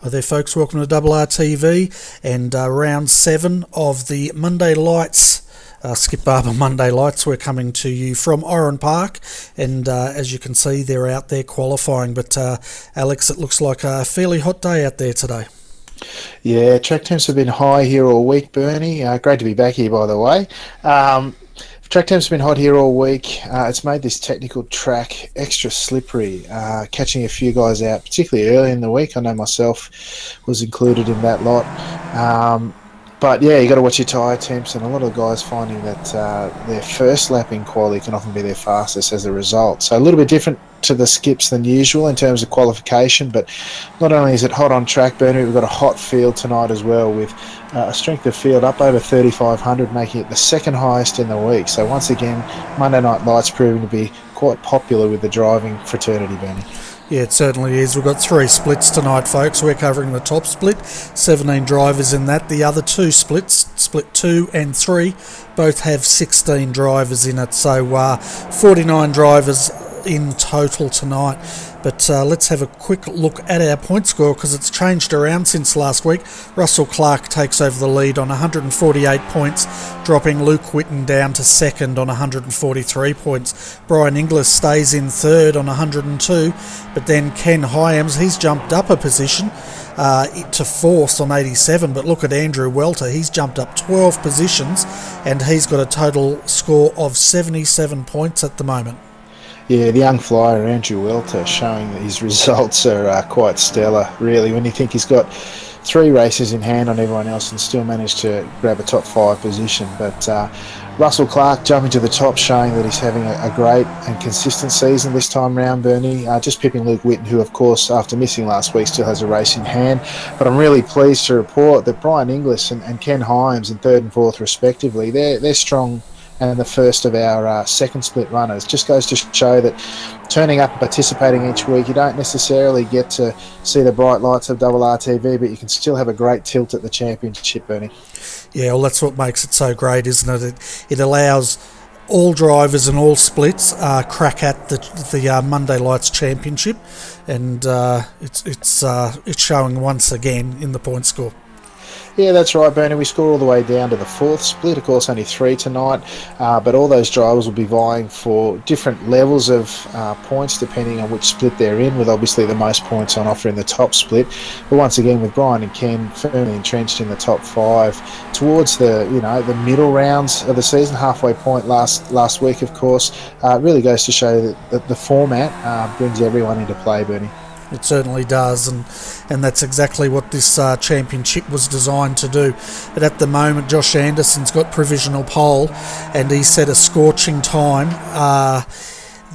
Hi there folks, welcome to RRTV and round 7 of the Monday Lights, Skip Barber Monday Lights. We're coming to you from Oran Park and as you can see they're out there qualifying, but Alex, it looks like a fairly hot day out there today. Yeah, track temps have been high here all week, Bernie. Great to be back here, by the way. Track temps have been hot here all week. It's made this technical track extra slippery, catching a few guys out, particularly early in the week. I know myself was included in that lot. But yeah, you got to watch your tyre temps, and a lot of guys finding that their first lap in quali can often be their fastest as a result. So a little bit different to the skips than usual in terms of qualification, but not only is it hot on track, Bernie, we've got a hot field tonight as well, with a strength of field up over 3,500, making it the second highest in the week. So once again, Monday Night Lights proving to be quite popular with the driving fraternity, Bernie. Yeah, it certainly is. We've got 3 splits tonight, folks. We're covering the top split, 17 drivers in that. The other 2 splits, split 2 and 3, both have 16 drivers in it. So 49 drivers in total tonight. But let's have a quick look at our point score, because it's changed around since last week. Russell Clark takes over the lead on 148 points, dropping Luke Whitten down to second on 143 points. Brian Inglis stays in third on 102, but then Ken Hyams, he's jumped up a position to fourth on 87, but look at Andrew Welter, he's jumped up 12 positions and he's got a total score of 77 points at the moment. Yeah, the young flyer, Andrew Welter, showing that his results are quite stellar, really, when you think he's got 3 races in hand on everyone else and still managed to grab a top 5 position. But Russell Clark jumping to the top, showing that he's having a great and consistent season this time round, Bernie. Just pipping Luke Whitten, who, of course, after missing last week, still has a race in hand. But I'm really pleased to report that Brian Inglis and Ken Hyams in third and fourth, respectively, they're strong, and the first of our second split runners. Just goes to show that turning up and participating each week, you don't necessarily get to see the bright lights of RRTV, but you can still have a great tilt at the championship, Bernie. Yeah, well, that's what makes it so great, isn't it? It allows all drivers and all splits crack at the Monday Lights Championship, and it's showing once again in the point score. Yeah, that's right, Bernie. We score all the way down to the 4th split. Of course, only 3 tonight, but all those drivers will be vying for different levels of points depending on which split they're in, with obviously the most points on offer in the top split. But once again, with Brian and Ken firmly entrenched in the top 5 towards the middle rounds of the season, halfway point last week, of course, really goes to show that the format brings everyone into play, Bernie. It certainly does, and that's exactly what this championship was designed to do. But at the moment, Josh Anderson's got provisional pole, and he set a scorching time.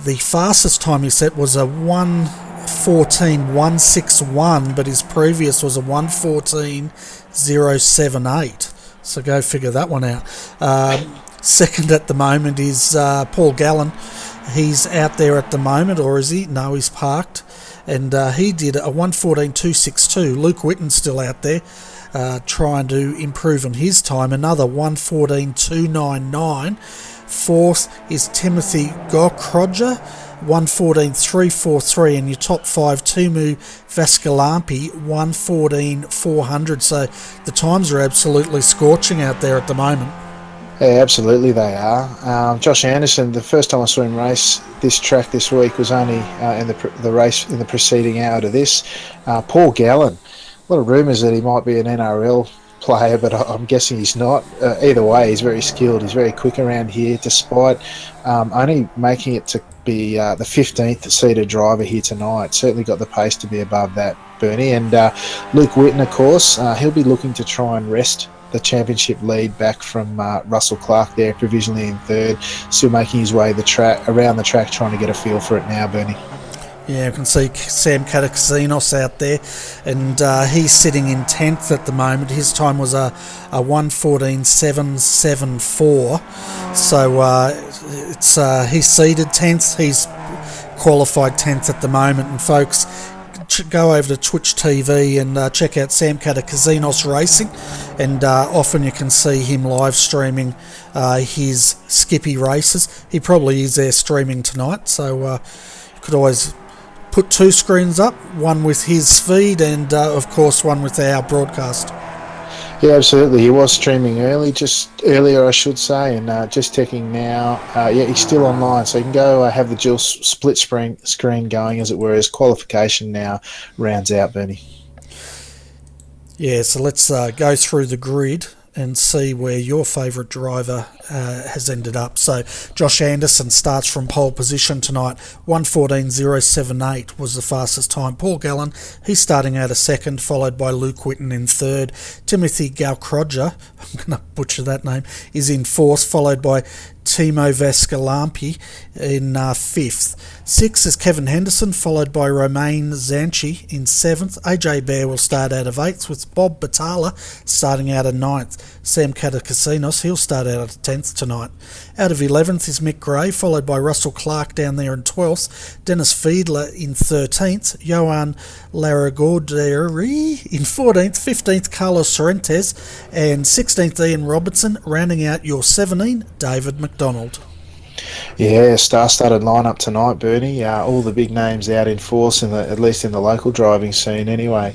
The fastest time he set was a 1:14.161, but his previous was a 1:14.078. So go figure that one out. Second at the moment is Paul Gallen. He's out there at the moment, or is he? No, he's parked. And he did a 1:14.262. Luke Whitten's still out there trying to improve on his time. Another 1:14.299. Fourth is Timothy Gokrodja, 1:14.343. And your top 5, Timu Vascalampi, 1:14.400. So the times are absolutely scorching out there at the moment. Yeah, absolutely they are. Josh Anderson, the first time I saw him race this track this week was only in the race in the preceding hour to this. Paul Gallen, a lot of rumours that he might be an NRL player, but I'm guessing he's not. Either way, he's very skilled. He's very quick around here, despite only making it to be the 15th seeded driver here tonight. Certainly got the pace to be above that, Bernie. And Luke Whitten, of course, he'll be looking to try and wrest the championship lead back from Russell Clark there, provisionally in third, still making his way around the track, trying to get a feel for it now, Bernie. Yeah, you can see Sam Katakazinos out there, and he's sitting in 10th at the moment. His time was a 1:14.774, so he's seeded 10th. He's qualified 10th at the moment, and folks, go over to Twitch TV and check out Sam Katakazinos Racing, and often you can see him live streaming his Skippy races. He probably is there streaming tonight, so you could always put 2 screens up, one with his feed and, of course, one with our broadcast. Yeah, absolutely. He was streaming earlier, I should say, and just checking now. Yeah, he's still online, so you can go have the dual split screen going, as it were, as qualification now rounds out, Bernie. Yeah, so let's go through the grid and see where your favourite driver has ended up. So Josh Anderson starts from pole position tonight. 1:14.078 was the fastest time. Paul Gallen, he's starting out a second, followed by Luke Whitten in third. Timothy Galcrodger, I'm going to butcher that name, is in fourth, followed by Timo Vascalampi in fifth. Sixth is Kevin Henderson, followed by Romain Zanchi in seventh. AJ Bear will start out of eighth, with Bob Batala starting out of ninth. Sam Katakasinos, he'll start out of 10th tonight. Out of 11th is Mick Gray, followed by Russell Clark down there in 12th. Dennis Fiedler in 13th. Johan Larragorderi in 14th. 15th, Carlos Sorrentes. And 16th, Ian Robertson. Rounding out your 17, David McDonald. Yeah, star-studded lineup tonight, Bernie. All the big names out in force, at least in the local driving scene anyway.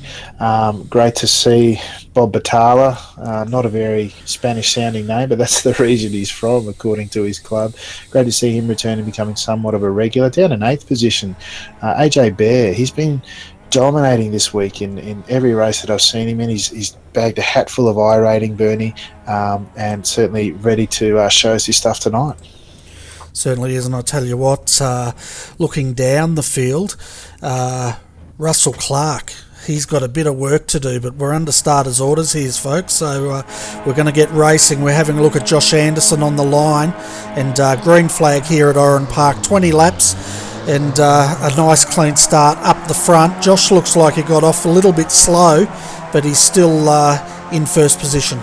Great to see Bob Batala, not a very Spanish-sounding name, but that's the region he's from, according to his club. Great to see him return and becoming somewhat of a regular. Down in 8th position, AJ Bear. He's been dominating this week in every race that I've seen him in. He's bagged a hatful of iRating, Bernie, and certainly ready to show us his stuff tonight. Certainly is, and I tell you what, looking down the field, Russell Clark, he's got a bit of work to do, but we're under starters' orders here, folks, so we're going to get racing. We're having a look at Josh Anderson on the line, and green flag here at Oran Park, 20 laps, and a nice clean start up the front. Josh looks like he got off a little bit slow, but he's still in first position.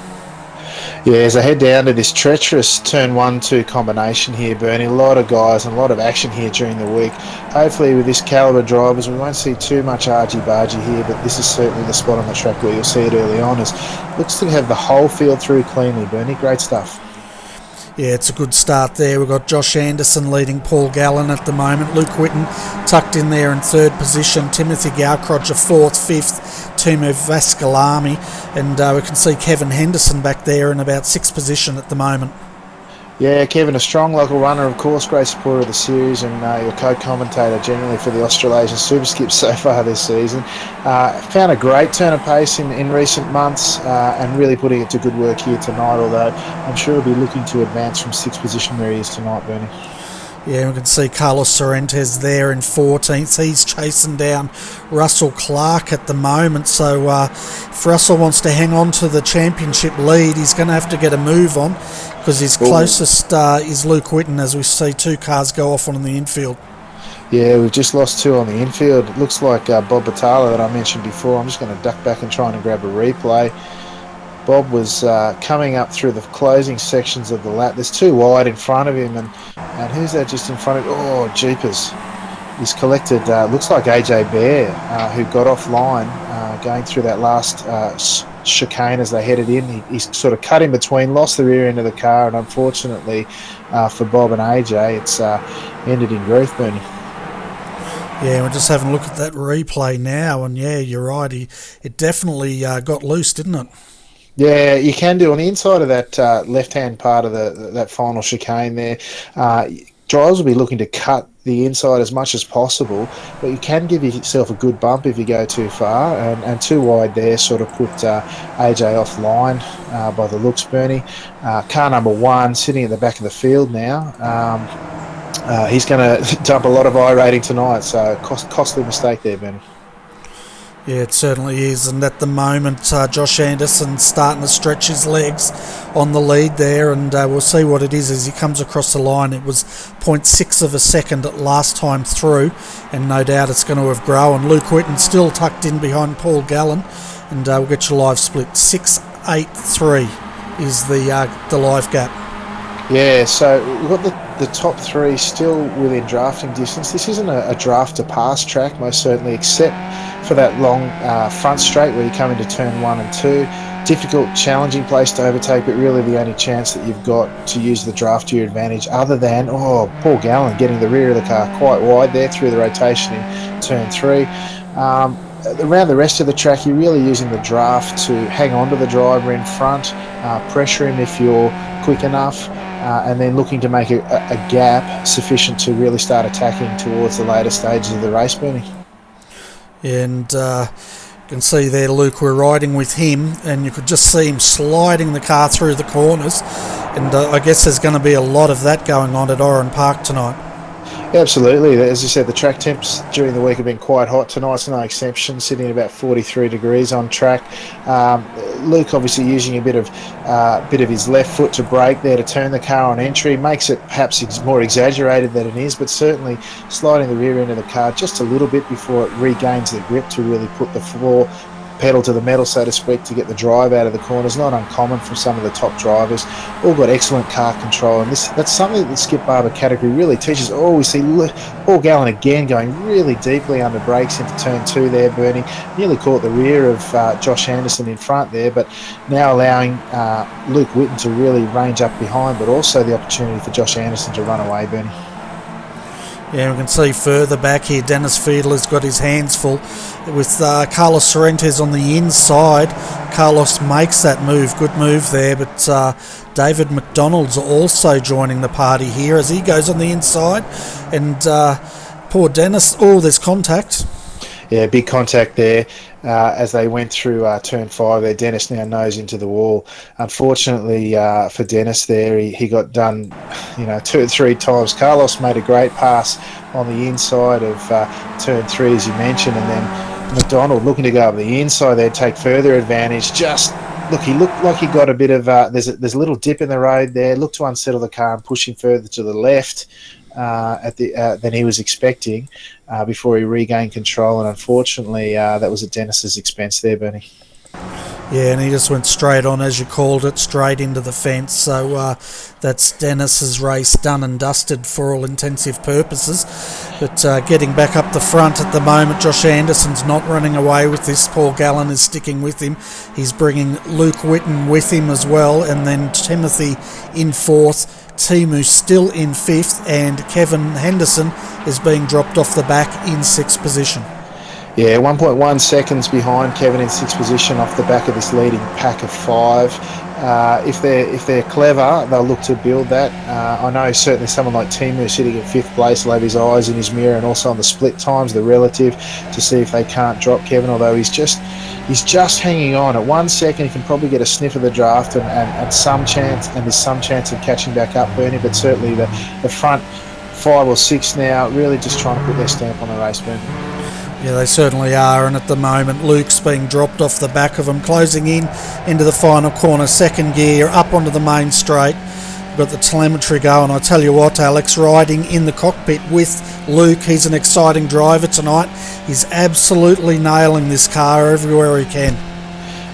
Yeah, as I head down to this treacherous turn 1-2 combination here, Bernie, a lot of guys and a lot of action here during the week. Hopefully with this calibre drivers, we won't see too much argy-bargy here, but this is certainly the spot on the track where you'll see it early on. As looks to have the whole field through cleanly, Bernie. Great stuff. Yeah, it's a good start there. We've got Josh Anderson leading Paul Gallen at the moment. Luke Whitten tucked in there in third position. Timothy Galcrodger fourth, fifth. Timo Vascalampi. And we can see Kevin Henderson back there in about sixth position at the moment. Yeah, Kevin, a strong local runner, of course, great supporter of the series, and your co-commentator generally for the Australasian Super Skips so far this season. Found a great turn of pace in recent months and really putting it to good work here tonight, although I'm sure he'll be looking to advance from sixth position where he is tonight, Bernie. Yeah, we can see Carlos Sorrentes there in 14th. He's chasing down Russell Clark at the moment. So if Russell wants to hang on to the championship lead, he's going to have to get a move on, because his closest is Luke Whitten, as we see 2 cars go off on the infield. Yeah, we've just lost 2 on the infield. It looks like Bob Batala that I mentioned before. I'm just going to duck back and try and grab a replay. Bob was coming up through the closing sections of the lap. There's 2 wide in front of him, and who's that just in front of him? Oh, jeepers. He's collected, looks like AJ Bear, who got offline going through that last chicane as they headed in. He's sort of cut in between, lost the rear end of the car, and unfortunately for Bob and AJ, it's ended in grief, Bernie. Yeah, we're just having a look at that replay now, and yeah, you're right. It definitely got loose, didn't it? Yeah, you can do on the inside of that left-hand part of that final chicane there. Drivers will be looking to cut the inside as much as possible, but you can give yourself a good bump if you go too far, and 2 wide there sort of put AJ offline by the looks, Bernie. Car number 1 sitting at the back of the field now. He's going to dump a lot of iRating tonight, so costly mistake there, Bernie. Yeah, it certainly is, and at the moment Josh Anderson's starting to stretch his legs on the lead there, and we'll see what it is as he comes across the line. It was 0.6 of a second at last time through, and no doubt it's going to have grown. Luke Whitten still tucked in behind Paul Gallen, and we'll get your live split. 6.83 is the live gap. Yeah, so we've got the top 3 still within drafting distance. This isn't a draft to pass track, most certainly, except for that long front straight where you come into turn 1 and 2. difficult, challenging place to overtake, but really the only chance that you've got to use the draft to your advantage, other than, Paul Gallen getting the rear of the car quite wide there through the rotation in turn 3. Around the rest of the track, you're really using the draft to hang on to the driver in front, pressure him if you're quick enough, and then looking to make a gap sufficient to really start attacking towards the later stages of the race, Bernie. And you can see there, Luke, we're riding with him, and you could just see him sliding the car through the corners, and I guess there's going to be a lot of that going on at Oran Park tonight. Absolutely. As you said, the track temps during the week have been quite hot. Tonight's no exception, sitting at about 43 degrees on track. Luke obviously using a bit of his left foot to brake there to turn the car on entry. Makes it perhaps more exaggerated than it is, but certainly sliding the rear end of the car just a little bit before it regains the grip to really put the floor pedal to the metal, so to speak, to get the drive out of the corners. Not uncommon from some of the top drivers. All got excellent car control, and that's something that the Skip Barber category really teaches. We see Paul Gallen again going really deeply under brakes into turn 2 there, Bernie. Nearly caught the rear of Josh Anderson in front there, but now allowing Luke Whitten to really range up behind, but also the opportunity for Josh Anderson to run away, Bernie. Yeah, we can see further back here, Dennis Fiedler's got his hands full with Carlos Sorrentes on the inside. Carlos makes that move, good move there, but David McDonald's also joining the party here as he goes on the inside. And poor Dennis, there's contact. Yeah, big contact there as they went through turn 5 there. Dennis now nose into the wall. Unfortunately for Dennis there, he got done 2 or 3 times. Carlos made a great pass on the inside of turn 3, as you mentioned, and then McDonald looking to go up the inside there, take further advantage. He looked like he got a bit of there's a little dip in the road there, looked to unsettle the car and push him further to the left than he was expecting before he regained control, and unfortunately that was at Dennis's expense there, Bernie. Yeah, and he just went straight on, as you called it, straight into the fence. So that's Dennis's race done and dusted for all intensive purposes. But getting back up the front at the moment, Josh Anderson's not running away with this. Paul Gallen is sticking with him. He's bringing Luke Whitten with him as well, and then Timothy in 4th. Timu still in 5th, and Kevin Henderson is being dropped off the back in 6th position. Yeah, 1.1 seconds behind Kevin in 6th position off the back of this leading pack of 5. If they're clever, they'll look to build that. I know certainly someone like Timu sitting in 5th place will have his eyes in his mirror, and also on the split times, the relative, to see if they can't drop Kevin, although he's just hanging on. At 1 second, he can probably get a sniff of the draft and some chance, and there's some chance of catching back up, Bernie, but certainly the front 5 or 6 now really just trying to put their stamp on the race, Bernie. Yeah, they certainly are, and at the moment Luke's being dropped off the back of him, closing into the final corner, 2nd gear, up onto the main straight. We've got the telemetry going. I tell you what, Alex, riding in the cockpit with Luke, he's an exciting driver tonight. He's absolutely nailing this car everywhere he can.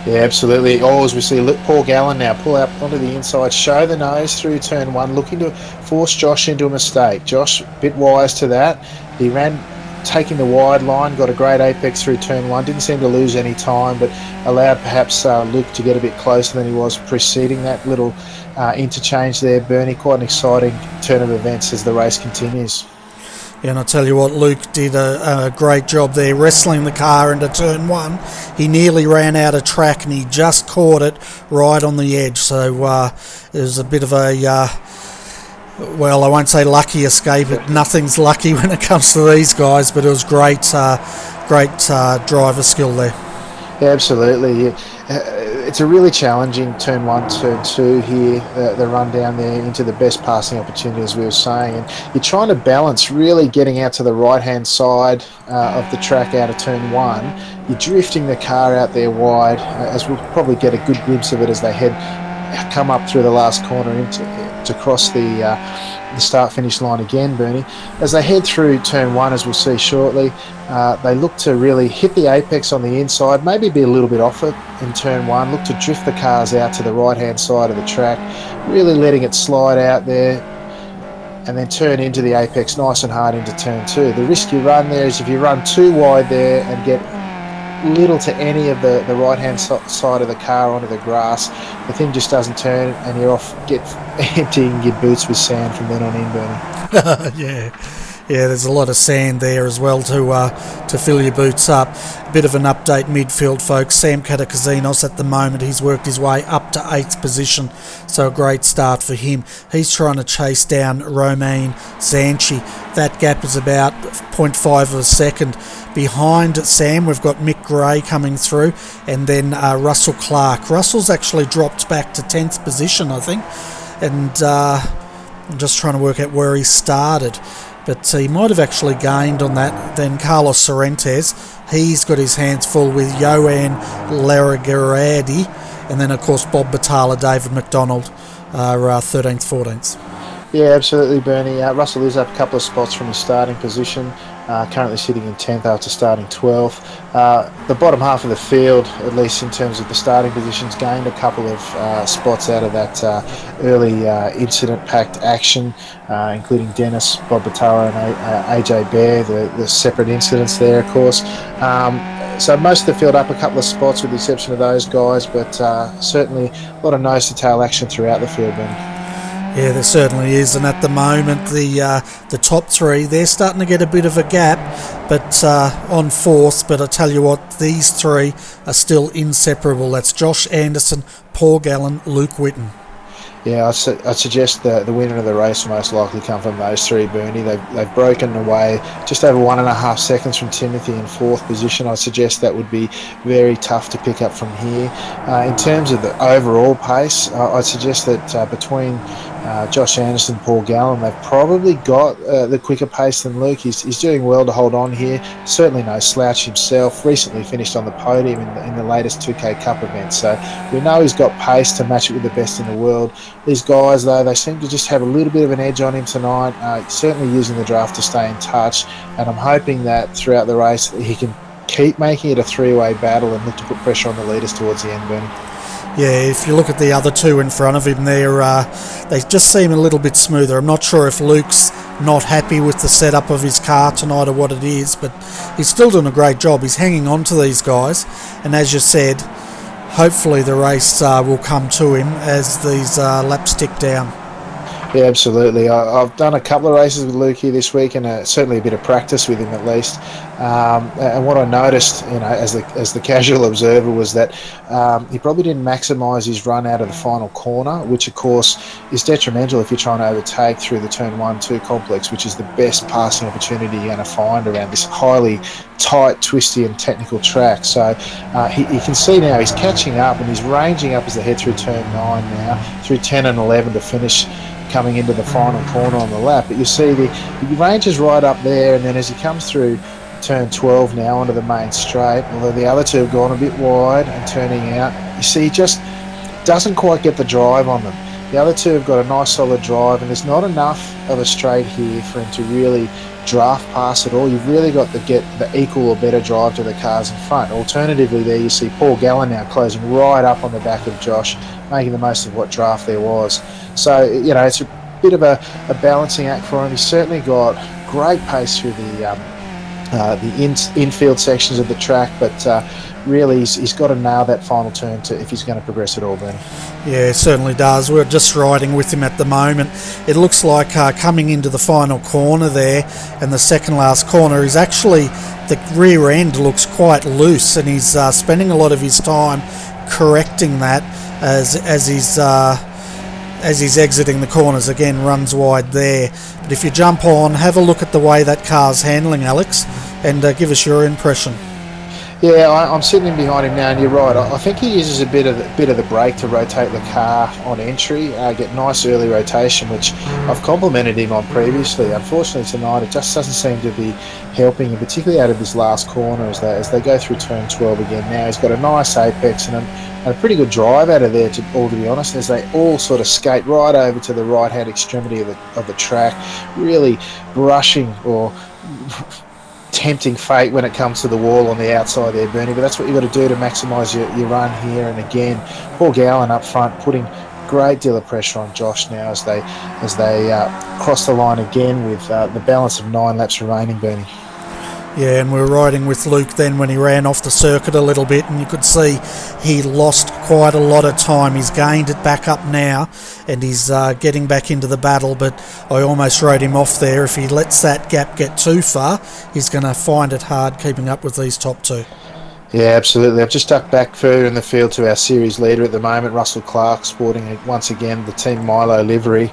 Yeah, absolutely. As we see Paul Gallen now pull out onto the inside, show the nose through turn 1, looking to force Josh into a mistake. Josh, a bit wise to that. He ran taking the wide line, got a great apex through turn 1, didn't seem to lose any time, but allowed perhaps Luke to get a bit closer than he was preceding that little interchange there, Bernie. Quite an exciting turn of events as the race continues. Yeah, and I tell you what, Luke did a great job there, wrestling the car into turn 1. He nearly ran out of track, and he just caught it right on the edge. So it was a bit of a well, I won't say lucky escape. Nothing's lucky when it comes to these guys, but it was great driver skill there. Yeah, absolutely. It's a really challenging turn 1, turn 2 here, the run down there into the best passing opportunity, as we were saying. And you're trying to balance really getting out to the right-hand side of the track out of turn 1. You're drifting the car out there wide, as we'll probably get a good glimpse of it as they come up through the last corner to cross the start-finish line again, Bernie. As they head through turn 1, as we'll see shortly, they look to really hit the apex on the inside, maybe be a little bit off it in turn 1, look to drift the cars out to the right-hand side of the track, really letting it slide out there, and then turn into the apex nice and hard into turn 2. The risk you run there is if you run too wide there and get little to any of the right-hand side of the car onto the grass, the thing just doesn't turn, and you're off emptying your boots with sand from then on in, Bernie. Yeah, there's a lot of sand there as well to fill your boots up. A bit of an update midfield, folks. Sam Katakazinos at the moment, he's worked his way up to 8th position, so a great start for him. He's trying to chase down Romain Zanchi. That gap is about 0.5 of a second. Behind Sam, we've got Mick Gray coming through, and then Russell Clark. Russell's actually dropped back to 10th position, I think, and I'm just trying to work out where he started. But he might have actually gained on that. Then Carlos Sorrentes, he's got his hands full with Johan Larragirardi, and then of course Bob Batala, David McDonald are 13th, 14th. Yeah, absolutely, Bernie. Russell is up a couple of spots from his starting position, currently sitting in 10th after starting 12th. The bottom half of the field, at least in terms of the starting positions, gained a couple of spots out of that early incident-packed action, including Dennis, Bob Batala and AJ Bear, the separate incidents there, of course. So most of the field up a couple of spots with the exception of those guys, but certainly a lot of nose-to-tail action throughout the field, Bernie. Yeah, there certainly is, and at the moment the top three, they're starting to get a bit of a gap, but on fourth. But I tell you what, these three are still inseparable. That's Josh Anderson, Paul Gallen, Luke Whitten. Yeah, I'd suggest the winner of the race will most likely come from those three, Bernie. They've broken away just over 1.5 seconds from Timothy in 4th position. I'd suggest that would be very tough to pick up from here. In terms of the overall pace, I'd suggest that between Josh Anderson, Paul Gallen, they've probably got the quicker pace than Luke. He's doing well to hold on here. Certainly no slouch himself. Recently finished on the podium in the latest 2K Cup event. So we know he's got pace to match it with the best in the world. These guys, though, they seem to just have a little bit of an edge on him tonight. Certainly using the draft to stay in touch. And I'm hoping that throughout the race he can keep making it a three-way battle and look to put pressure on the leaders towards the end, Bernie. Yeah, if you look at the other two in front of him, they just seem a little bit smoother. I'm not sure if Luke's not happy with the setup of his car tonight or what it is, but he's still doing a great job. He's hanging on to these guys, and as you said, hopefully the race will come to him as these laps tick down. Yeah, absolutely. I've done a couple of races with Luke here this week, and certainly a bit of practice with him at least. And what I noticed, as the casual observer, was that he probably didn't maximise his run out of the final corner, which of course is detrimental if you're trying to overtake through the turn 1-2 complex, which is the best passing opportunity you're going to find around this highly tight, twisty, and technical track. So he can see now he's catching up and he's ranging up as they head through turn 9 now, through 10 and 11 to finish coming into the final corner on the lap. But you see the range is right up there, and then as he comes through turn 12 now onto the main straight, although the other two have gone a bit wide and turning out, you see he just doesn't quite get the drive on them. The other two have got a nice solid drive, and there's not enough of a straight here for him to really draft past at all. You've really got to get the equal or better drive to the cars in front. Alternatively, there you see Paul Gallen now closing right up on the back of Josh, making the most of what draft there was. So, it's a bit of a balancing act for him. He's certainly got great pace through the infield sections of the track, but really he's got to nail that final turn if he's going to progress at all, Ben. Yeah, it certainly does. We're just riding with him at the moment. It looks like coming into the final corner there, and the second last corner is actually, the rear end looks quite loose, and he's spending a lot of his time correcting that as he's exiting the corners. Again, runs wide there. But if you jump on, have a look at the way that car's handling, Alex, and give us your impression. Yeah, I'm sitting in behind him now, and you're right. I think he uses a bit of the brake to rotate the car on entry, get nice early rotation, which I've complimented him on previously. Unfortunately tonight, it just doesn't seem to be helping him, particularly out of this last corner as they go through turn 12 again. Now he's got a nice apex and a pretty good drive out of there, to be honest, as they all sort of skate right over to the right-hand extremity of the track, really brushing or tempting fate when it comes to the wall on the outside there, Bernie. But that's what you've got to do to maximise your run here. And again, Paul Gallen up front putting great deal of pressure on Josh now as they cross the line again with the balance of 9 laps remaining, Bernie. Yeah, and we were riding with Luke then when he ran off the circuit a little bit, and you could see he lost quite a lot of time. He's gained it back up now, and he's getting back into the battle, but I almost rode him off there. If he lets that gap get too far, he's going to find it hard keeping up with these top two. Yeah, absolutely. I've just ducked back further in the field to our series leader at the moment, Russell Clark, sporting once again the Team Milo livery.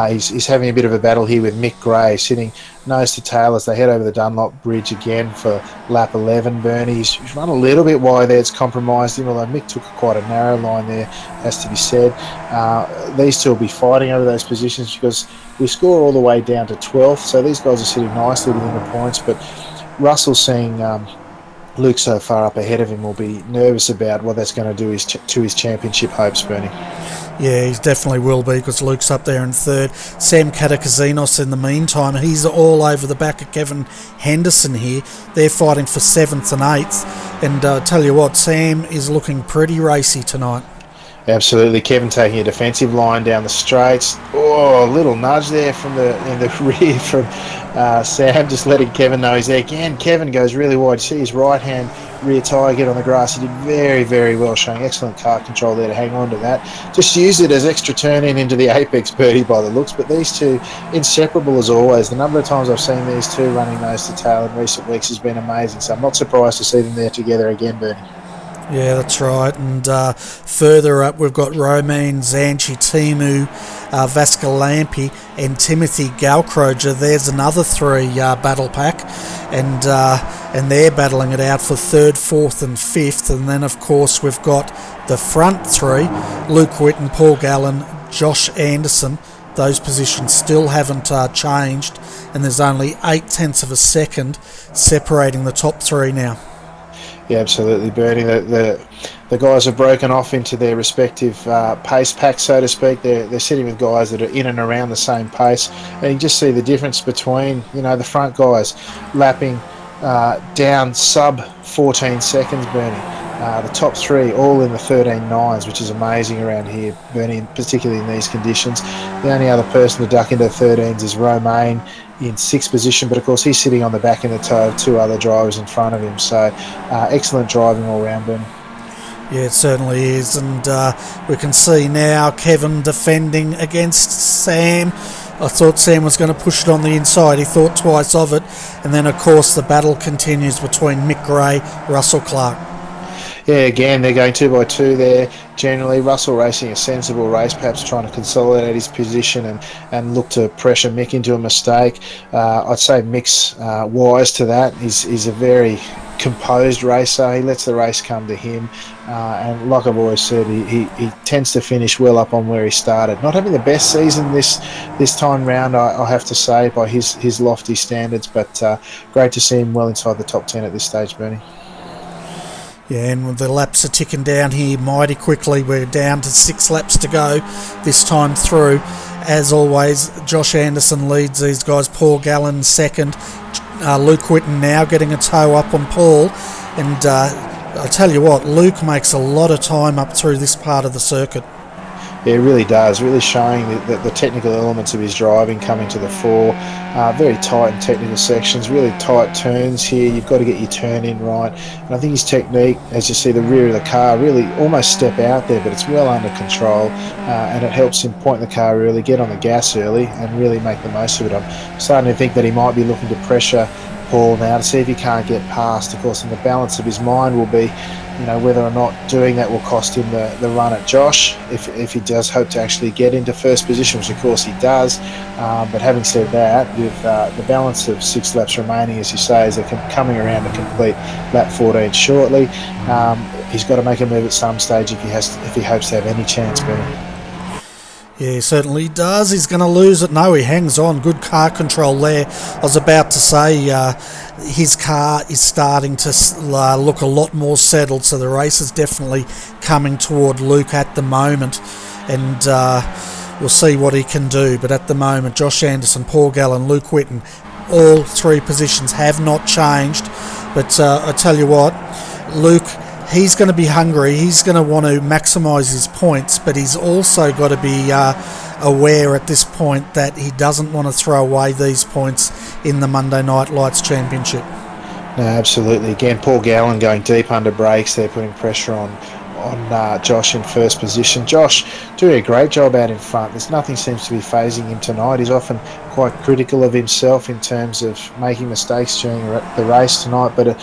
He's having a bit of a battle here with Mick Gray, sitting nose to tail as they head over the Dunlop Bridge again for lap 11, Bernie. He's run a little bit wide there. It's compromised him, although Mick took quite a narrow line there, has to be said. These two will be fighting over those positions because we score all the way down to 12th, so these guys are sitting nicely within the points, but Russell seeing Luke so far up ahead of him will be nervous about what that's going to do to his championship hopes, Bernie. Yeah, he definitely will be because Luke's up there in third. Sam Katakazinos in the meantime, he's all over the back of Kevin Henderson here. They're fighting for 7th and 8th. And tell you what, Sam is looking pretty racy tonight. Absolutely. Kevin taking a defensive line down the straights. Oh, a little nudge there in the rear from Sam, just letting Kevin know he's there again. Kevin goes really wide. You see his right hand rear tyre get on the grass. He did very, very well, showing excellent car control there to hang on to that. Just used it as extra turn in into the apex, Birdie, by the looks. But these two, inseparable as always. The number of times I've seen these two running nose to tail in recent weeks has been amazing. So I'm not surprised to see them there together again, Birdie. Yeah, that's right. And further up, we've got Romain Zanchi, Timu Vascalampi, and Timothy Galcroger. There's another three battle pack, and they're battling it out for 3rd, 4th, and 5th. And then, of course, we've got the front three: Luke Whitten, Paul Gallen, Josh Anderson. Those positions still haven't changed, and there's only 0.8 of a second separating the top three now. Yeah, absolutely, Bernie. The guys have broken off into their respective pace packs, so to speak. They're sitting with guys that are in and around the same pace, and you just see the difference between, the front guys lapping down sub 14 seconds, Bernie. The top three all in the 13.9s, which is amazing around here, Bernie, particularly in these conditions. The only other person to duck into 13s is Romain in 6th position, but of course he's sitting on the back in the toe of 2 other drivers in front of him. So excellent driving all round, Bernie. Yeah, it certainly is, and we can see now Kevin defending against Sam. I thought Sam was going to push it on the inside. He thought twice of it, and then of course the battle continues between Mick Gray, Russell Clark. Yeah, again, they're going 2 by 2 there. Generally, Russell racing a sensible race, perhaps trying to consolidate his position and look to pressure Mick into a mistake. I'd say Mick's wise to that. He's a very composed racer. He lets the race come to him. And like I've always said, he tends to finish well up on where he started. Not having the best season this time round, I have to say, by his lofty standards, but great to see him well inside the top 10 at this stage, Bernie. Yeah, and the laps are ticking down here mighty quickly. We're down to 6 laps to go this time through. As always, Josh Anderson leads these guys. Paul Gallen second. Luke Whitten now getting a toe up on Paul. And I tell you what, Luke makes a lot of time up through this part of the circuit. Yeah, it really does. Really showing the technical elements of his driving coming to the fore. Very tight and technical sections, really tight turns here. You've got to get your turn in right. And I think his technique, as you see the rear of the car, really almost step out there, but it's well under control. And it helps him point the car early, get on the gas early, and really make the most of it. I'm starting to think that he might be looking to pressure Paul now to see if he can't get past. Of course, and the balance of his mind will be, whether or not doing that will cost him the run at Josh, if he does hope to actually get into first position, which of course he does. But having said that, with the balance of 6 laps remaining, as you say, as they're coming around to complete lap 14 shortly, he's got to make a move at some stage if he hopes to have any chance, Benny. Yeah, he certainly does. He's going to lose it. No, he hangs on. Good car control there. I was about to say his car is starting to look a lot more settled, so the race is definitely coming toward Luke at the moment, and we'll see what he can do. But at the moment, Josh Anderson, Paul Gallen, Luke Whitten, all 3 positions have not changed. But I tell you what, Luke, he's going to be hungry. He's going to want to maximise his points, but he's also got to be aware at this point that he doesn't want to throw away these points in the Monday Night Lights Championship. No, absolutely. Again, Paul Gallen going deep under brakes. They're putting pressure on Josh in first position. Josh doing a great job out in front. There's nothing seems to be phasing him tonight. He's often quite critical of himself in terms of making mistakes during the race tonight. But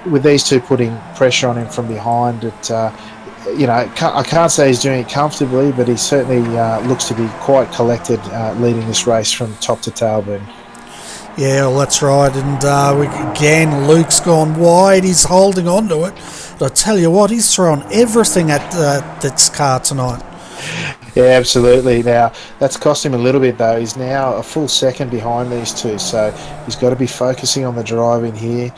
with these two putting pressure on him from behind, I can't say he's doing it comfortably, but he certainly looks to be quite collected leading this race from top to tail, Bernie. Yeah, well, that's right. And again, Luke's gone wide. He's holding on to it. But I tell you what, he's thrown everything at this car tonight. Yeah, absolutely. Now, that's cost him a little bit, though. He's now a full second behind these two, so he's got to be focusing on the drive in here,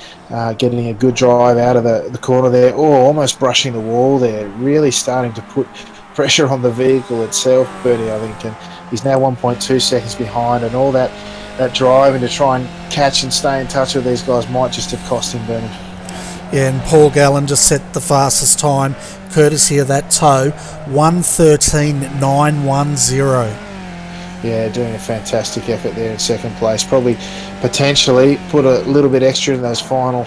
getting a good drive out of the corner there, or almost brushing the wall there, really starting to put pressure on the vehicle itself, Bertie, I think. And he's now 1.2 seconds behind, and all that driving to try and catch and stay in touch with these guys might just have cost him, Bernie. Yeah, and Paul Gallen just set the fastest time, courtesy of that tow, 1:13.910. Yeah, doing a fantastic effort there in second place. Probably potentially put a little bit extra in that final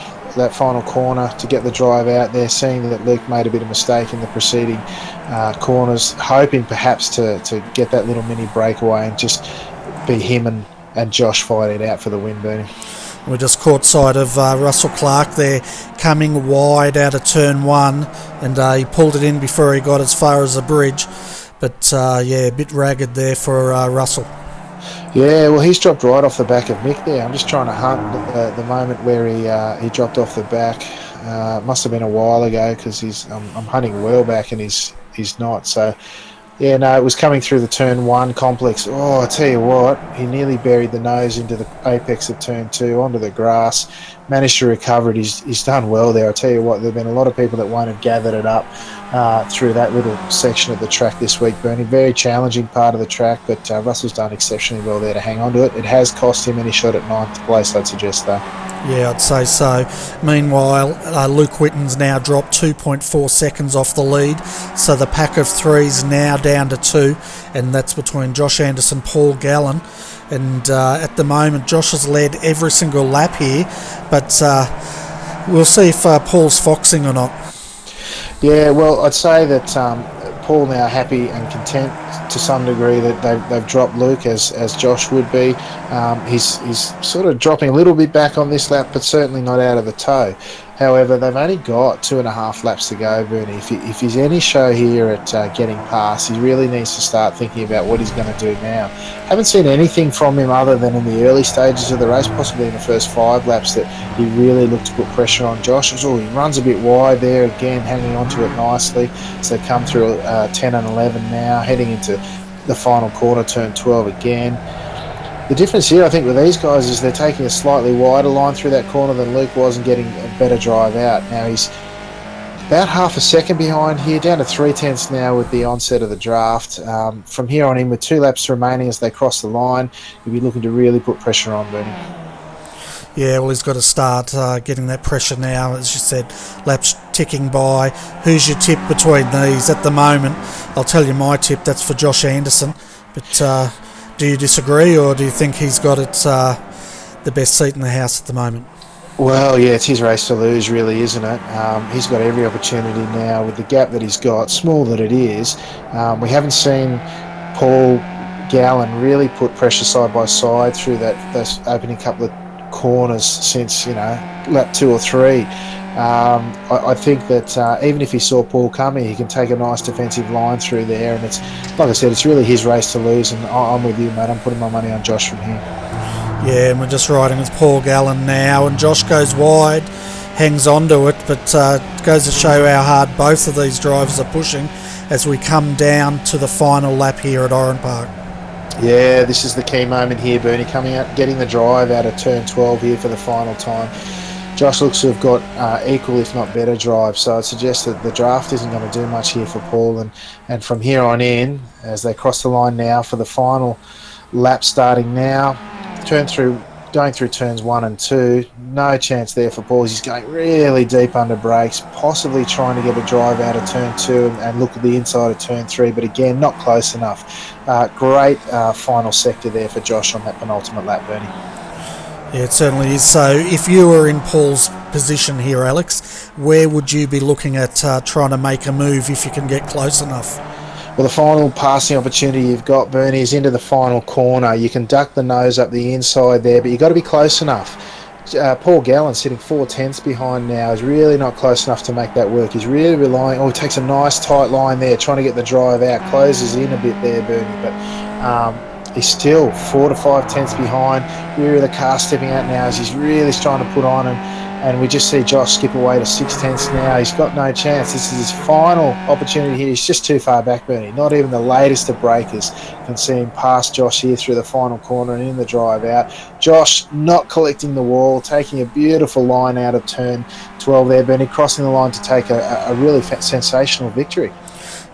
corner to get the drive out there, seeing that Luke made a bit of mistake in the preceding corners, hoping perhaps to get that little mini breakaway and just be him and Josh fighting it out for the win, Bernie. We just caught sight of Russell Clark there coming wide out of turn one, and he pulled it in before he got as far as the bridge. But a bit ragged there for Russell. Yeah, well, he's dropped right off the back of Mick there. I'm just trying to hunt the moment where he dropped off the back. Must have been a while ago because I'm hunting well back and he's not. So. Yeah, no, it was coming through the turn one complex. Oh, I tell you what, he nearly buried the nose into the apex of turn two onto the grass. Managed to recover it. He's done well there. I tell you what, there have been a lot of people that won't have gathered it up through that little section of the track this week, Bernie. Very challenging part of the track, but Russell's done exceptionally well there to hang on to it. It has cost him any shot at ninth place, I'd suggest, though. Yeah, I'd say so. Meanwhile, Luke Whitten's now dropped 2.4 seconds off the lead, so the pack of three's now down to two, and that's between Josh Anderson, Paul Gallen, and at the moment Josh has led every single lap here, but we'll see if Paul's foxing or not. Yeah, well, I'd say that Paul now happy and content to some degree that they've dropped Luke as Josh would be. He's sort of dropping a little bit back on this lap, but certainly not out of the tow. However, they've only got 2.5 laps to go, Bernie. If he's any show here at getting past, he really needs to start thinking about what he's going to do now. Haven't seen anything from him other than in the early stages of the race, possibly in the first 5 laps, that he really looked to put pressure on Josh. He runs a bit wide there, again, hanging onto it nicely. So they come through 10 and 11 now, heading into the final quarter, turn 12 again. The difference here, I think, with these guys is they're taking a slightly wider line through that corner than Luke was and getting a better drive out. Now he's about half a second behind here, down to 3/10 now with the onset of the draft. From here on in, with 2 laps remaining as they cross the line, you'll be looking to really put pressure on, Bernie. Yeah, well, he's got to start getting that pressure now. As you said, laps ticking by. Who's your tip between these at the moment? I'll tell you my tip. That's for Josh Anderson. But do you disagree, or do you think he's got it the best seat in the house at the moment? Well, yeah, it's his race to lose, really, isn't it? He's got every opportunity now with the gap that he's got, small that it is. We haven't seen Paul Gallen really put pressure side by side through those opening couple of corners since lap 2 or 3. I think that even if he saw Paul coming, he can take a nice defensive line through there, and it's, like I said, it's really his race to lose, and I'm with you, mate. I'm putting my money on Josh from here. Yeah, and we're just riding with Paul Gallen now, and Josh goes wide, hangs on to it, but goes to show how hard both of these drivers are pushing as we come down to the final lap here at Oran Park. Yeah, this is the key moment here, Bernie, coming out, getting the drive out of turn 12 here for the final time. Josh looks to have got equal, if not better, drive, so I'd suggest that the draft isn't going to do much here for Paul, and from here on in, as they cross the line now for the final lap starting now, going through turns 1 and 2, no chance there for Paul. He's going really deep under brakes, possibly trying to get a drive out of turn 2 and look at the inside of turn 3, but again, not close enough. Great final sector there for Josh on that penultimate lap, Bernie. Yeah, it certainly is. So if you were in Paul's position here, Alex. Where would you be looking at trying to make a move if you can get close enough? Well, the final passing opportunity you've got, Bernie, is into the final corner. You can duck the nose up the inside there, but you've got to be close enough. Paul Gallen, sitting 4/10ths behind now, is really not close enough to make that work. He's really relying... Oh, he takes a nice tight line there, trying to get the drive out. Closes in a bit there, Bernie, but he's still 4 to 5 tenths behind. Rear of the car stepping out now as he's really trying to put on, and we just see Josh skip away to 6 tenths now. He's got no chance. This is his final opportunity here. He's just too far back, Bernie. Not even the latest of breakers can see him past Josh here through the final corner and in the drive out. Josh not collecting the wall, taking a beautiful line out of turn 12 there, Bernie, crossing the line to take a really sensational victory.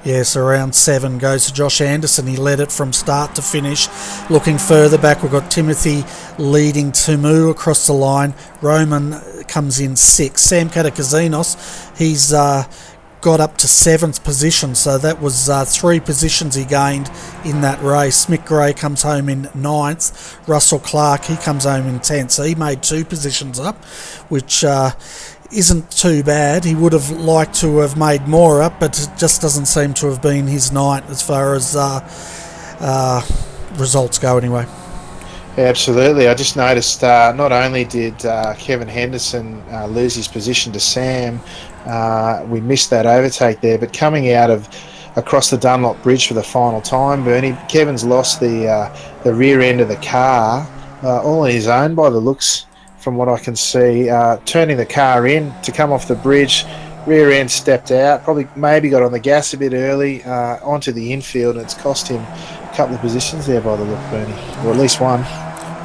Yes, around 7 goes to Josh Anderson. He led it from start to finish. Looking further back, we've got Timothy leading Tumu across the line. Roman comes in 6. Sam Katakazinos, he's got up to 7th position, so that was 3 positions he gained in that race. Mick Gray comes home in 9th. Russell Clark, he comes home in 10th, so he made 2 positions up, which isn't too bad. He would have liked to have made more up, but it just doesn't seem to have been his night as far as results go anyway. Absolutely. I just noticed not only did Kevin Henderson lose his position to Sam, we missed that overtake there, but coming out of across the Dunlop Bridge for the final time, Bernie, Kevin's lost the rear end of the car, all on his own by the looks from what I can see, turning the car in to come off the bridge. Rear end stepped out, maybe got on the gas a bit early, onto the infield, and it's cost him a couple of positions there by the look, Bernie, or at least one.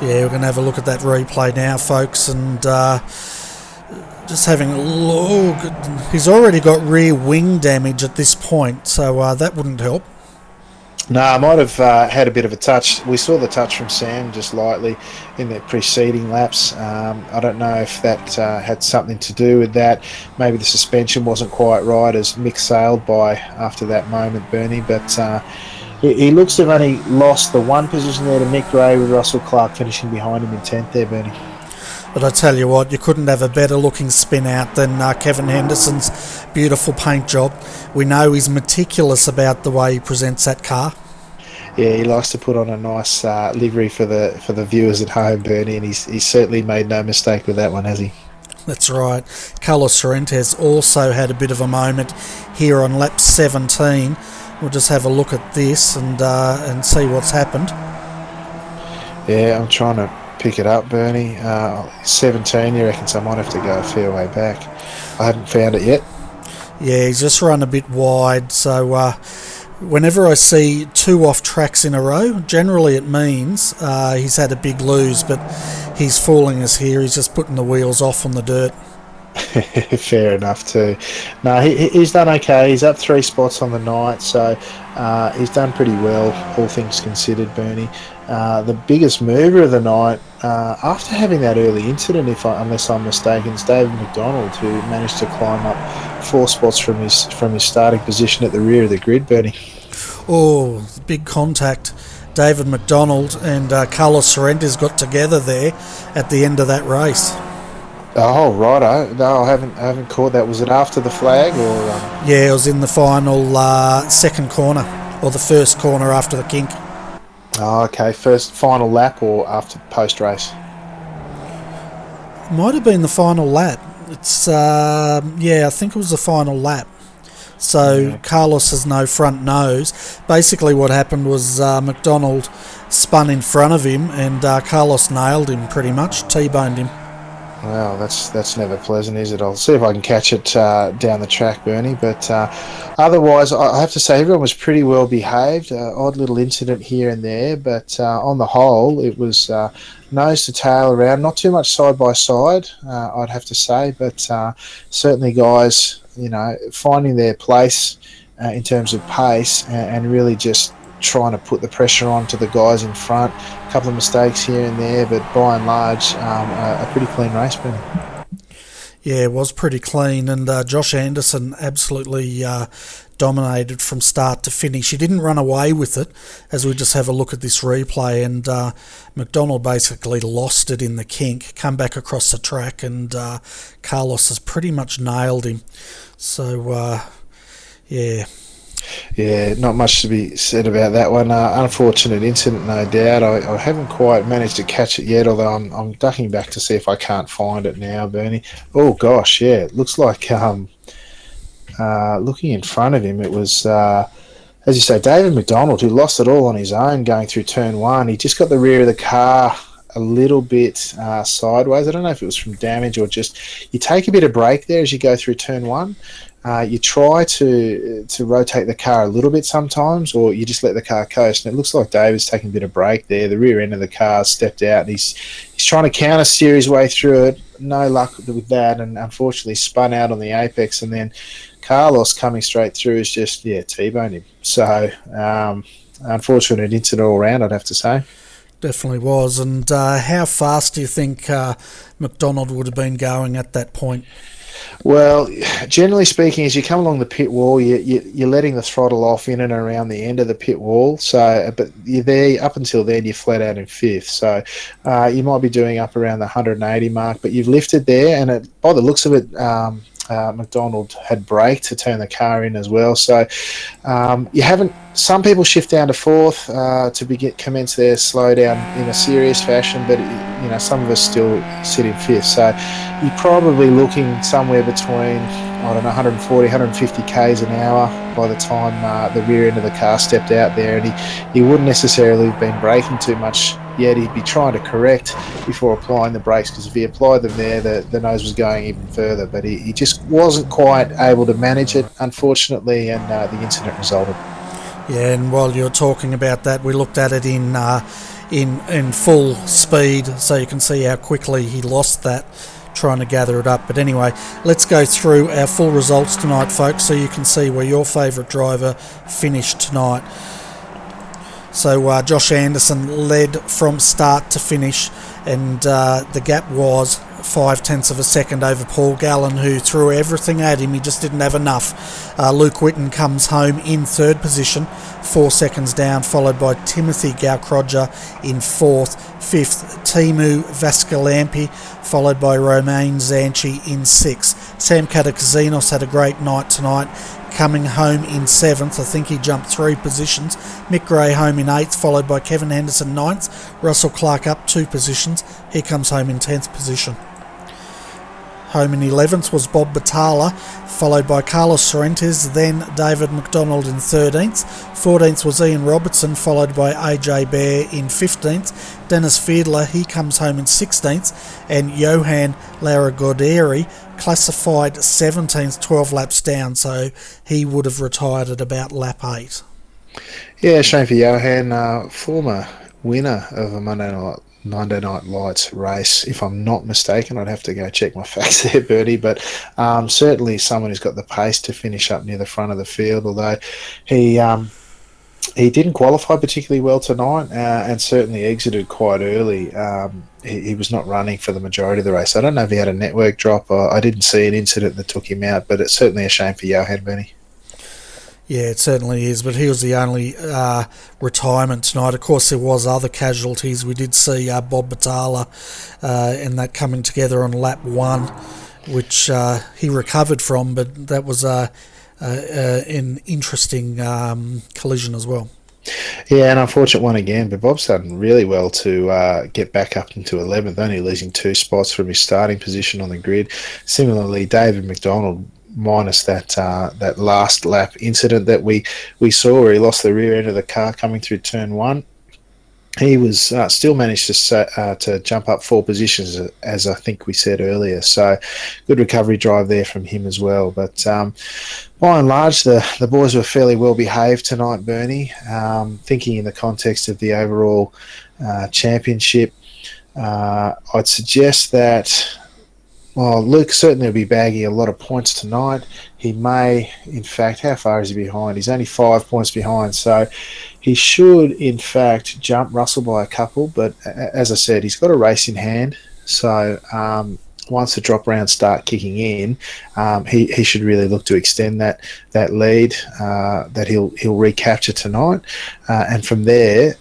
Yeah, we're going to have a look at that replay now, folks, and just having a look. He's already got rear wing damage at this point, so that wouldn't help. No, I might have had a bit of a touch. We saw the touch from Sam just lightly in the preceding laps. I don't know if that had something to do with that. Maybe the suspension wasn't quite right as Mick sailed by after that moment, Bernie. But he looks to have only lost the 1 position there to Mick Gray, with Russell Clark finishing behind him in 10th there, Bernie. But I tell you what, you couldn't have a better looking spin out than Kevin Henderson's beautiful paint job. We know he's meticulous about the way he presents that car. Yeah, he likes to put on a nice livery for the viewers at home, Bernie, and he's certainly made no mistake with that one, has he? That's right. Carlos Sorrentez also had a bit of a moment here on lap 17. We'll just have a look at this and see what's happened. Yeah, I'm trying to pick it up, Bernie. 17, you reckon, so I might have to go a fair way back. I haven't found it yet. Yeah, he's just run a bit wide, so whenever I see 2 off tracks in a row, generally it means he's had a big lose, but he's fooling us here. He's just putting the wheels off on the dirt. Fair enough too. No, he's done okay. He's up 3 spots on the night, so he's done pretty well, all things considered, Bernie. The biggest mover of the night, after having that early incident, unless I'm mistaken, is David McDonald, who managed to climb up 4 spots from his starting position at the rear of the grid, Bernie. Oh, big contact. David McDonald and Carlos Sorrentez got together there at the end of that race. Oh, righto. No, I haven't caught that. Was it after the flag or? Yeah, it was in the final second corner, or the first corner after the kink. Oh, okay. Final lap or after post race? Might have been the final lap. It's I think it was the final lap. So yeah. Carlos has no front nose. Basically, what happened was McDonald spun in front of him, and Carlos nailed him pretty much, T-boned him. Well, that's never pleasant, is it? I'll see if I can catch it down the track, Bernie. But otherwise, I have to say everyone was pretty well behaved. Odd little incident here and there, but on the whole, it was nose to tail around. Not too much side by side, I'd have to say, but certainly guys, finding their place in terms of pace and really just trying to put the pressure on to the guys in front. A couple of mistakes here and there, but by and large, a pretty clean race, Ben. Yeah, it was pretty clean, and Josh Anderson absolutely dominated from start to finish. He didn't run away with it, as we just have a look at this replay, and McDonald basically lost it in the kink, come back across the track, and Carlos has pretty much nailed him. So, yeah. Yeah, not much to be said about that one. Unfortunate incident, no doubt. I haven't quite managed to catch it yet, although I'm ducking back to see if I can't find it now, Bernie. Oh, gosh, yeah. It looks like, looking in front of him, it was, as you say, David McDonald, who lost it all on his own going through turn one. He just got the rear of the car a little bit sideways. I don't know if it was from damage or just you take a bit of brake there as you go through turn one. You try to rotate the car a little bit sometimes, or you just let the car coast. And it looks like David's taking a bit of brake there. The rear end of the car stepped out, and he's trying to counter steer his way through it. No luck with that, and unfortunately spun out on the apex. And then Carlos coming straight through is just T-boned him. So unfortunate incident all round, I'd have to say. Definitely was. And how fast do you think McDonald would have been going at that point? Well, generally speaking, as you come along the pit wall, you're letting the throttle off in and around the end of the pit wall. So, but you're there up until then, you're flat out in fifth. So, you might be doing up around the 180 mark, but you've lifted there, and by the looks of it, McDonald had braked to turn the car in as well. So, you haven't. Some people shift down to fourth to commence their slowdown in a serious fashion, but some of us still sit in fifth. So you're probably looking somewhere between 140, 150 k's an hour by the time the rear end of the car stepped out there, and he wouldn't necessarily have been braking too much yet. He'd be trying to correct before applying the brakes, because if he applied them there, the nose was going even further. But he just wasn't quite able to manage it, unfortunately, and the incident resulted. Yeah, and while you're talking about that, we looked at it in full speed, so you can see how quickly he lost that trying to gather it up. But anyway, let's go through our full results tonight, folks, so you can see where your favourite driver finished tonight. So Josh Anderson led from start to finish, and the gap was 0.5 of a second over Paul Gallen, who threw everything at him. He just didn't have enough. Luke Whitten comes home in third position, 4 seconds down, followed by Timothy Gaukrodja in fourth. Fifth, Timu Vascalampi, followed by Romain Zanchi in sixth. Sam Katakazinos had a great night tonight, coming home in seventh. I think he jumped 3 positions. Mick Gray home in eighth, followed by Kevin Henderson ninth. Russell Clark up 2 positions. He comes home in 10th position. Home in 11th was Bob Batala, followed by Carlos Sorrentes, then David McDonald in 13th. 14th was Ian Robertson, followed by AJ Bear in 15th. Dennis Fiedler, he comes home in 16th. And Johan Larragoderi classified 17th, 12 laps down, so he would have retired at about lap 8. Yeah, shame for Johan, former winner of a Monday Night Lights race, if I'm not mistaken. I'd have to go check my facts there, Bertie, but certainly someone who's got the pace to finish up near the front of the field, although he didn't qualify particularly well tonight, and certainly exited quite early. He was not running for the majority of the race. I don't know if he had a network drop. I didn't see an incident that took him out, but it's certainly a shame for Johan, Bernie. Yeah, it certainly is, but he was the only retirement tonight. Of course, there was other casualties. We did see Bob Batala and that coming together on lap 1, which he recovered from, but that was an interesting collision as well. Yeah, an unfortunate one again, but Bob's done really well to get back up into 11th, only losing 2 spots from his starting position on the grid. Similarly, David McDonald, minus that last lap incident that we saw where he lost the rear end of the car coming through turn 1. He was still managed to jump up 4 positions, as I think we said earlier. So good recovery drive there from him as well. But by and large, the boys were fairly well behaved tonight, Bernie. Thinking in the context of the overall championship, I'd suggest that, well, Luke certainly will be bagging a lot of points tonight. He may, in fact, how far is he behind? He's only 5 points behind, so he should, in fact, jump Russell by a couple. But as I said, he's got a race in hand, so once the drop rounds start kicking in, he should really look to extend that lead that he'll recapture tonight, and from there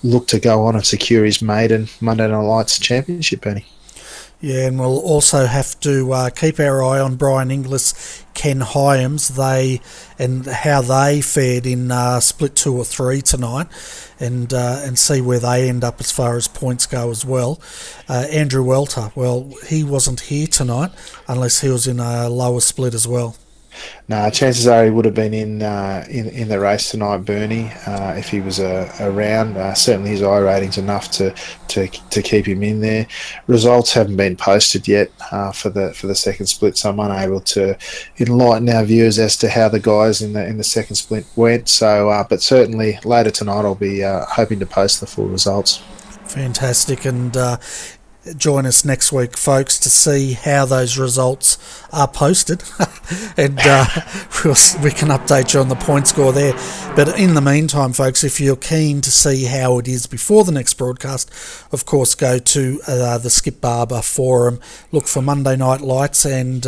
look to go on and secure his maiden Monday Night Lights championship, Benny. Yeah, and we'll also have to keep our eye on Brian Inglis, Ken Hyams, and how they fared in split 2 or 3 tonight, and see where they end up as far as points go as well. Andrew Welter, well, he wasn't here tonight unless he was in a lower split as well. No, chances are he would have been in the race tonight, Bernie, if he was around. Certainly his rating's enough to keep him in there. Results haven't been posted yet for the second split, so I'm unable to enlighten our viewers as to how the guys in the second split went. So, but certainly later tonight I'll be hoping to post the full results. Fantastic, and join us next week, folks, to see how those results are posted, and we can update you on the point score there. But in the meantime, folks, if you're keen to see how it is before the next broadcast, of course, go to the Skip Barber forum, look for Monday Night Lights, and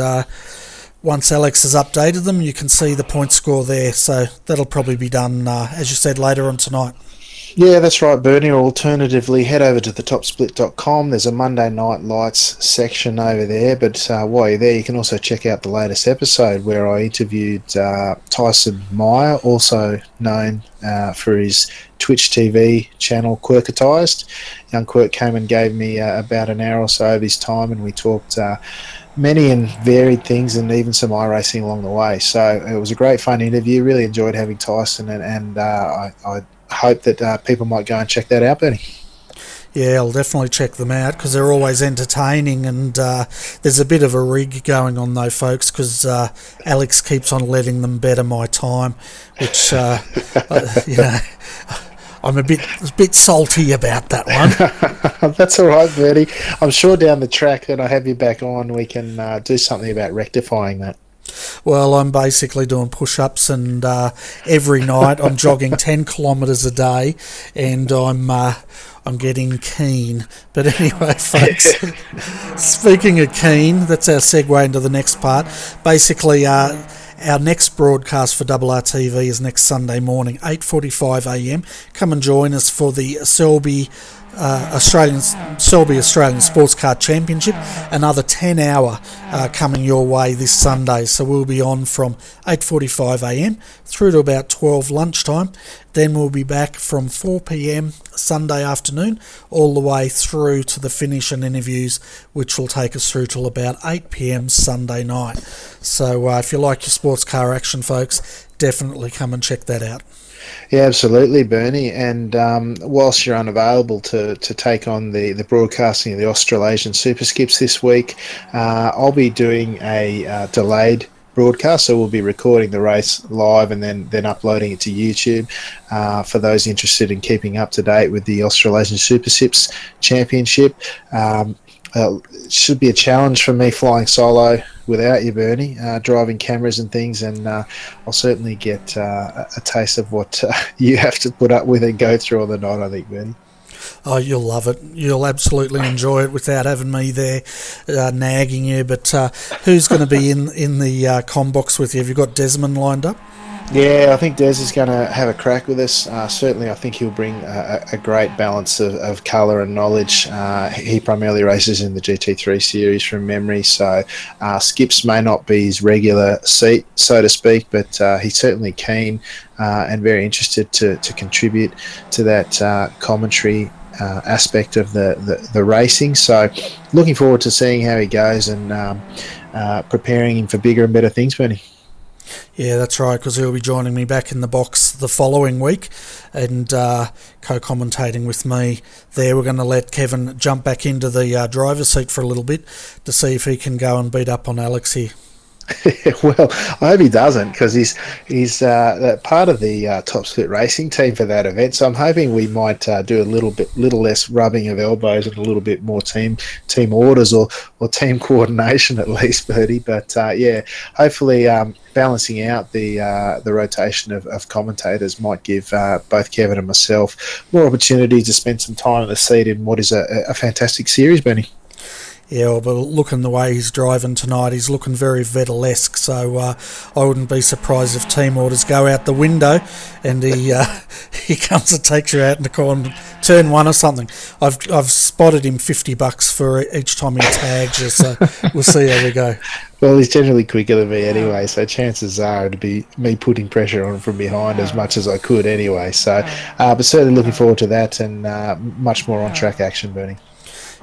once Alex has updated them, you can see the point score there. So that'll probably be done, as you said, later on tonight. Yeah, that's right, Bernie. Or alternatively, head over to thetopsplit.com. There's a Monday Night Lights section over there. But while you're there, you can also check out the latest episode where I interviewed Tyson Meyer, also known for his Twitch TV channel, Quirkatized. Young Quirk came and gave me about an hour or so of his time, and we talked many and varied things, and even some iRacing along the way. So it was a great, fun interview. Really enjoyed having Tyson, and I hope that people might go and check that out, Benny. Yeah, I'll definitely check them out because they're always entertaining, and there's a bit of a rig going on though, folks, because Alex keeps on letting them better my time, which I'm a bit salty about that one. That's all right, Bertie. I'm sure down the track that I have you back on, we can do something about rectifying that. Well, I'm basically doing push-ups, and every night I'm jogging 10 kilometres a day, and I'm getting keen. But anyway, folks, speaking of keen, that's our segue into the next part. Basically, our next broadcast for RRTV is next Sunday morning, 8:45am. Come and join us for the Selby Australian Sports Car Championship. Another 10-hour coming your way this Sunday. So we'll be on from 8:45am through to about 12 lunchtime. Then we'll be back from 4pm Sunday afternoon all the way through to the finish and interviews, which will take us through till about 8pm Sunday night. So if you like your sports car action, folks, definitely come and check that out. Yeah, absolutely, Bernie. And whilst you're unavailable to take on the broadcasting of the Australasian Super Skips this week, I'll be doing a delayed broadcast, so we'll be recording the race live and then uploading it to YouTube for those interested in keeping up to date with the Australasian Super Skips Championship. It should be a challenge for me flying solo without you, Bernie, driving cameras and things, and I'll certainly get a taste of what you have to put up with and go through on the night, I think, Bernie. Oh, you'll love it. You'll absolutely enjoy it without having me there nagging you. But who's going to be in the comm box with you? Have you got Desmond lined up? Yeah, I think Des is going to have a crack with us. Certainly, I think he'll bring a great balance of colour and knowledge. He primarily races in the GT3 series from memory, so skips may not be his regular seat, so to speak, but he's certainly keen and very interested to contribute to that commentary aspect of the racing. So looking forward to seeing how he goes and preparing him for bigger and better things, Benny. Yeah, that's right, because he'll be joining me back in the box the following week and co-commentating with me there. We're going to let Kevin jump back into the driver's seat for a little bit to see if he can go and beat up on Alex here. Well, I hope he doesn't, because he's part of the Top Split racing team for that event. So I'm hoping we might do a little less rubbing of elbows and a little bit more team orders or team coordination at least, Bertie. But yeah, hopefully balancing out the rotation of commentators might give both Kevin and myself more opportunity to spend some time in the seat in what is a fantastic series, Bernie. Yeah, but looking the way he's driving tonight, he's looking very Vettel-esque, so I wouldn't be surprised if team orders go out the window and he he comes and takes you out in the turn one or something. I've spotted him $50 for each time he tags you, so we'll see how we go. Well, he's generally quicker than me anyway, so chances are it'd be me putting pressure on from behind as much as I could anyway. So, but certainly looking forward to that and much more on-track action, Bernie.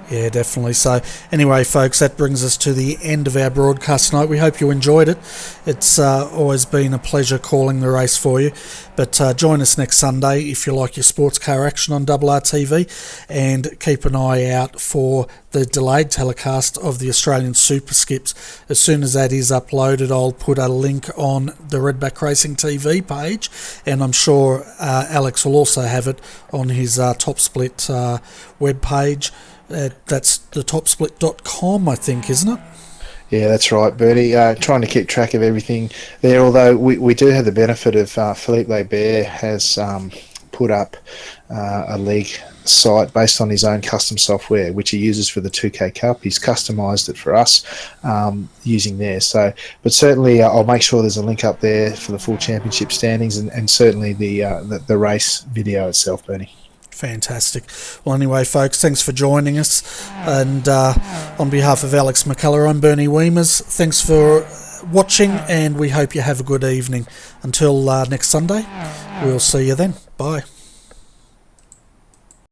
Yeah, definitely. So anyway, folks, that brings us to the end of our broadcast tonight. We hope you enjoyed it. It's always been a pleasure calling the race for you. But join us next Sunday if you like your sports car action on RRTV, and keep an eye out for the delayed telecast of the Australian Super Skips. As soon as that is uploaded, I'll put a link on the Redback Racing TV page, and I'm sure Alex will also have it on his Top Split web page. That's the topsplit.com, I think, isn't it? Yeah, that's right, Bertie. Trying to keep track of everything there, although we do have the benefit of Philippe Lebert has put up a league site based on his own custom software, which he uses for the 2K Cup. He's customised it for us using there. So, but certainly I'll make sure there's a link up there for the full championship standings and certainly the race video itself, Bernie. Fantastic. Well, anyway, folks, thanks for joining us. And on behalf of Alex McCullough, I'm Bernie Wiemers. Thanks for watching, and we hope you have a good evening. Until next Sunday, we'll see you then. Bye.